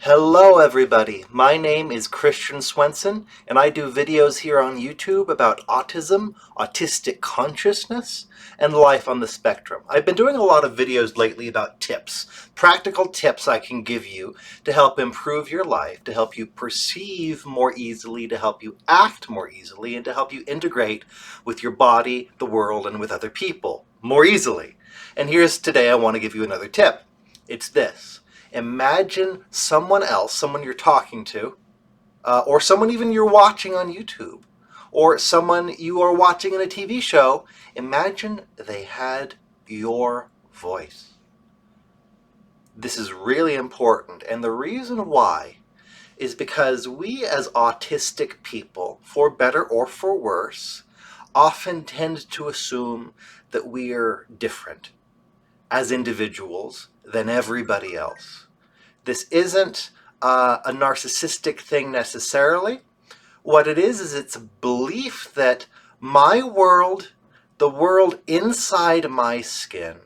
Hello everybody, my name is Christian Swenson and I do videos here on YouTube about autism, autistic consciousness, and life on the spectrum. I've been doing a lot of videos lately about tips, practical tips I can give you to help improve your life, to help you perceive more easily, to help you act more easily, and to help you integrate with your body, the world, and with other people more easily. And here's today I want to give you another tip. It's this. Imagine someone else, someone you're talking to, or someone even you're watching on YouTube, or someone you are watching in a TV show. Imagine they had your voice. This is really important, and the reason why is because we as autistic people, for better or for worse, often tend to assume that we are different as individuals than everybody else. This isn't a narcissistic thing necessarily. What it is it's a belief that my world, the world inside my skin,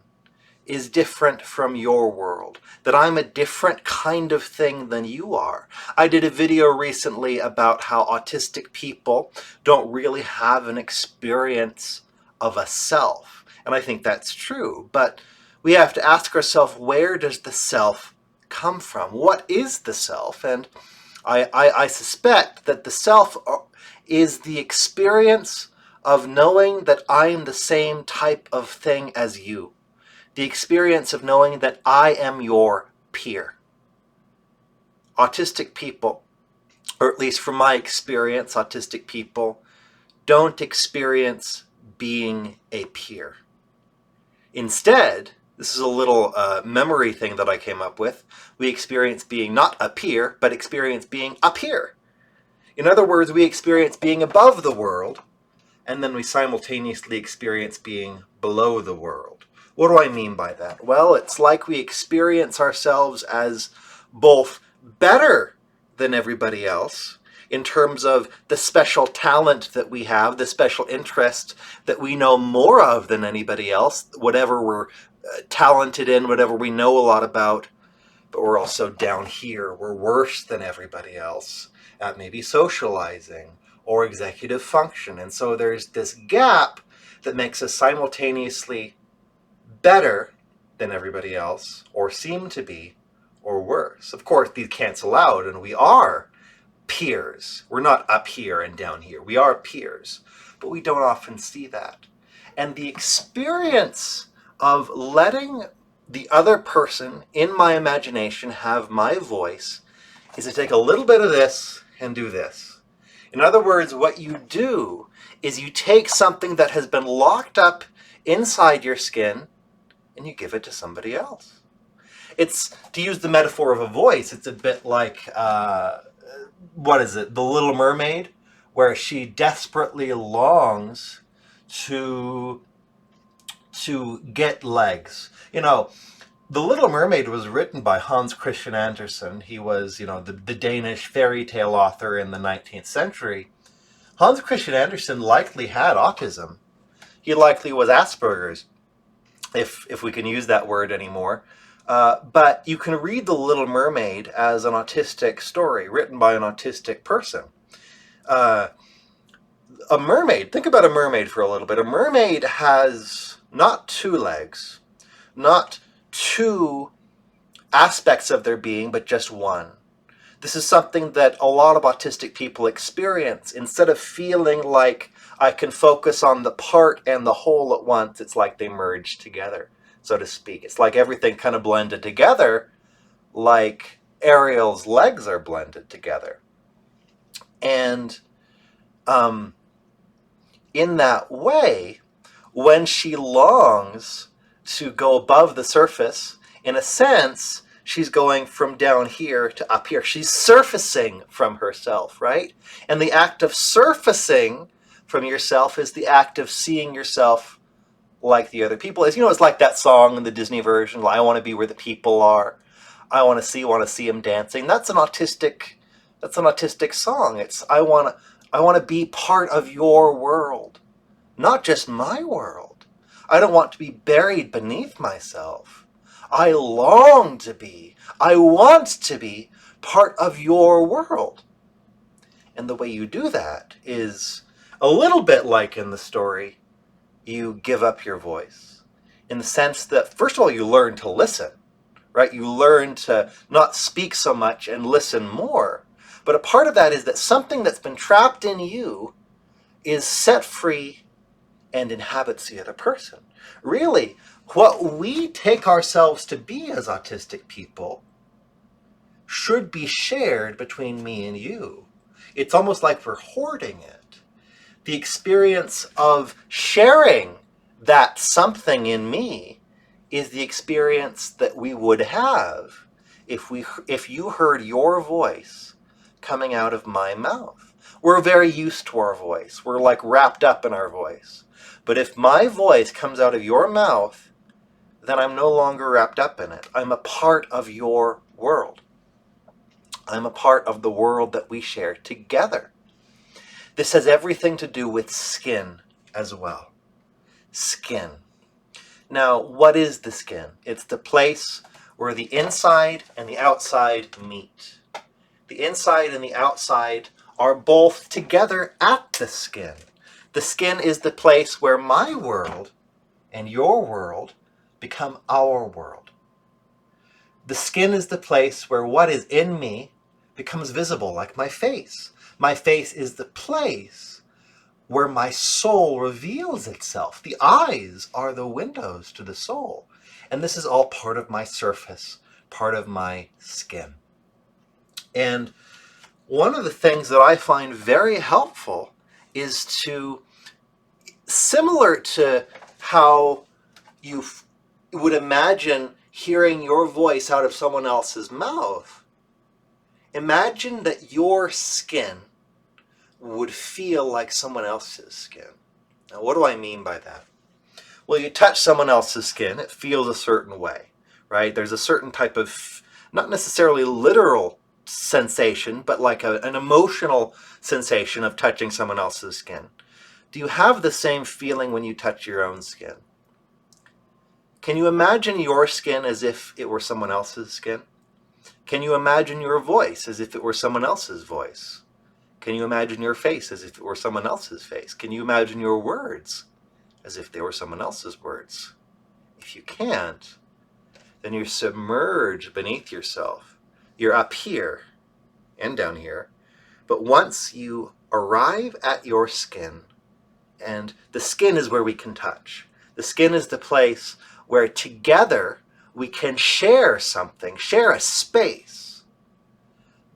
is different from your world, that I'm a different kind of thing than you are. I did a video recently about how autistic people don't really have an experience of a self, and I think that's true, but we have to ask ourselves, where does the self come from? What is the self? And I suspect that the self is the experience of knowing that I'm the same type of thing as you. The experience of knowing that I am your peer. Autistic people, or at least from my experience, autistic people don't experience being a peer. Instead, this is a little memory thing that I came up with, we experience being not a peer, but experience being a peer. In other words, we experience being above the world, and then we simultaneously experience being below the world. What do I mean by that? Well, it's like we experience ourselves as both better than everybody else in terms of the special talent that we have, the special interest that we know more of than anybody else, whatever we're talented in, whatever we know a lot about, but we're also down here. We're worse than everybody else at maybe socializing or executive function. And so there's this gap that makes us simultaneously better than everybody else, or seem to be, or worse. Of course, these cancel out, and we are peers. We're not up here and down here. We are peers, but we don't often see that. And the experience of letting the other person in my imagination have my voice is to take a little bit of this and do this. In other words, what you do is you take something that has been locked up inside your skin and you give it to somebody else. It's, to use the metaphor of a voice, it's a bit like, what is it, The Little Mermaid, where she desperately longs to get legs. You know, The Little Mermaid was written by Hans Christian Andersen. He was, the Danish fairy tale author in the 19th century. Hans Christian Andersen likely had autism. He likely was Asperger's, if we can use that word anymore. But you can read The Little Mermaid as an autistic story written by an autistic person. A mermaid, think about a mermaid for a little bit. A mermaid has not two legs, not two aspects of their being, but just one. This is something that a lot of autistic people experience. Instead of feeling like I can focus on the part and the whole at once, it's like they merge together, so to speak. It's like everything kind of blended together, like Ariel's legs are blended together. And in that way, when she longs to go above the surface, in a sense, she's going from down here to up here. She's surfacing from herself, right? And the act of surfacing from yourself is the act of seeing yourself like the other people is. It's like that song in the Disney version, I want to be where the people are. I want to see them dancing. That's an autistic song. It's I want to be part of your world, not just my world. I don't want to be buried beneath myself. I long to be, I want to be part of your world. And the way you do that is a little bit like in the story, you give up your voice. In the sense that, first of all, you learn to listen, right? You learn to not speak so much and listen more. But a part of that is that something that's been trapped in you is set free and inhabits the other person. Really, what we take ourselves to be as autistic people should be shared between me and you. It's almost like we're hoarding it. The experience of sharing that something in me is the experience that we would have if you heard your voice coming out of my mouth. We're very used to our voice. We're like wrapped up in our voice. But if my voice comes out of your mouth, then I'm no longer wrapped up in it. I'm a part of your world. I'm a part of the world that we share together. This has everything to do with skin as well. Skin. Now, what is the skin? It's the place where the inside and the outside meet. The inside and the outside are both together at the skin. The skin is the place where my world and your world become our world. The skin is the place where what is in me becomes visible, like my face. My face is the place where my soul reveals itself. The eyes are the windows to the soul. And this is all part of my surface, part of my skin. And one of the things that I find very helpful is to, similar to how you would imagine hearing your voice out of someone else's mouth, imagine that your skin would feel like someone else's skin. Now, what do I mean by that? Well, you touch someone else's skin, it feels a certain way, right? There's a certain type of, not necessarily literal sensation, but like an emotional sensation of touching someone else's skin. Do you have the same feeling when you touch your own skin? Can you imagine your skin as if it were someone else's skin? Can you imagine your voice as if it were someone else's voice? Can you imagine your face as if it were someone else's face? Can you imagine your words as if they were someone else's words? If you can't, then you're submerged beneath yourself. You're up here and down here. But once you arrive at your skin, and the skin is where we can touch. The skin is the place where together we can share something, share a space.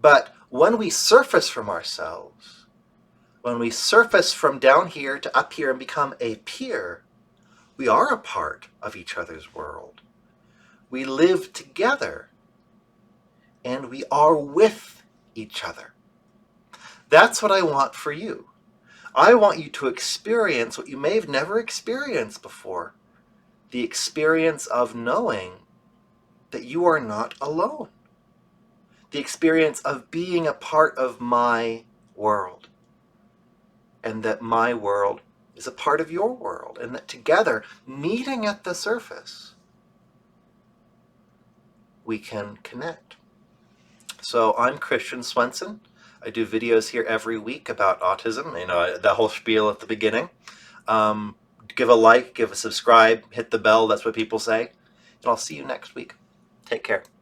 But when we surface from ourselves, when we surface from down here to up here and become a peer, we are a part of each other's world. We live together and we are with each other. That's what I want for you. I want you to experience what you may have never experienced before, the experience of knowing that you are not alone. The experience of being a part of my world, and that my world is a part of your world, and that together, meeting at the surface, we can connect. So I'm Christian Swenson. I do videos here every week about autism, the whole spiel at the beginning. Give a like, give a subscribe, hit the bell, that's what people say. And I'll see you next week. Take care.